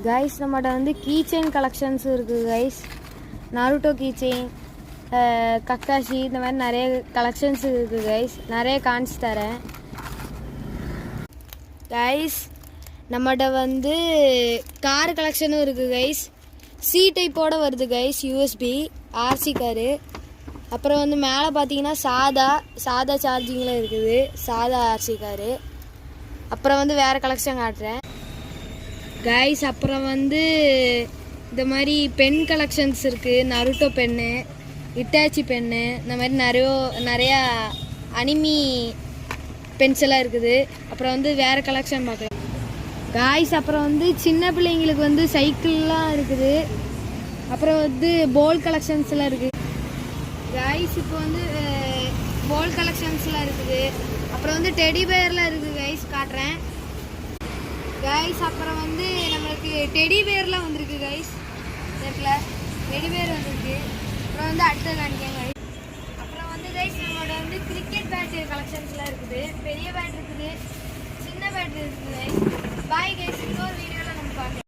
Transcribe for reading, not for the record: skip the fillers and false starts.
Guys நம்மகிட்ட வந்து key chain collections இருக்குது guys. Naruto key chain, Kakashi, இந்த மாதிரி நிறைய கலெக்ஷன்ஸ் இருக்குது கைஸ். நிறைய காமிச்சு தரேன் கைஸ். நம்மகிட்ட வந்து கார் கலெக்ஷனும் இருக்குது கைஸ். சி டைப்போட வருது கைஸ், யூஎஸ்பி ஆர்சி காரு. அப்புறம் வந்து மேலே பார்த்தீங்கன்னா சாதா சார்ஜிங்கில் இருக்குது, சாதா ஆர்சி காரு. அப்புறம் வந்து வேறு கலெக்ஷன் காட்டுறேன் கைஸ். அப்புறம் வந்து இந்த மாதிரி பென் கலெக்ஷன்ஸ் இருக்குது. நருட்டோ பென்னு, இட்டாச்சி பென்னு, இந்த மாதிரி நிறையா அனிமி பென்சிலாக இருக்குது. அப்புறம் வந்து வேறு கலெக்ஷன் பார்க்கலாம் கைஸ். அப்புறம் வந்து சின்ன பிள்ளைங்களுக்கு வந்து சைக்கிள்லாம் இருக்குது. அப்புறம் வந்து போல் கலெக்ஷன்ஸ்லாம் இருக்குது கைஸ். இப்போ வந்து போல் கலெக்ஷன்ஸ்லாம் இருக்குது. அப்புறம் வந்து டெடி பேர்லாம் இருக்குது கைஸ், காட்டுறேன் கைஸ். அப்புறம் வந்து நம்மளுக்கு டெடி பேர்லாம் வந்திருக்கு கைஸ். செட்டில் டெடி பேர் வந்திருக்கு. அப்புறம் வந்து அடுத்த காணிக்கேன் கைஸ். அப்புறம் வந்து கைஸ் நம்மளோட வந்து கிரிக்கெட் பேட் கலெக்ஷன்ஸ்லாம் இருக்குது. பெரிய பேட் இருக்குது, சின்ன பேட் இருக்குது கைஸ். பாய் கைஸ், இன்னொரு வீடியோவில் நம்ம பார்க்கலாம்.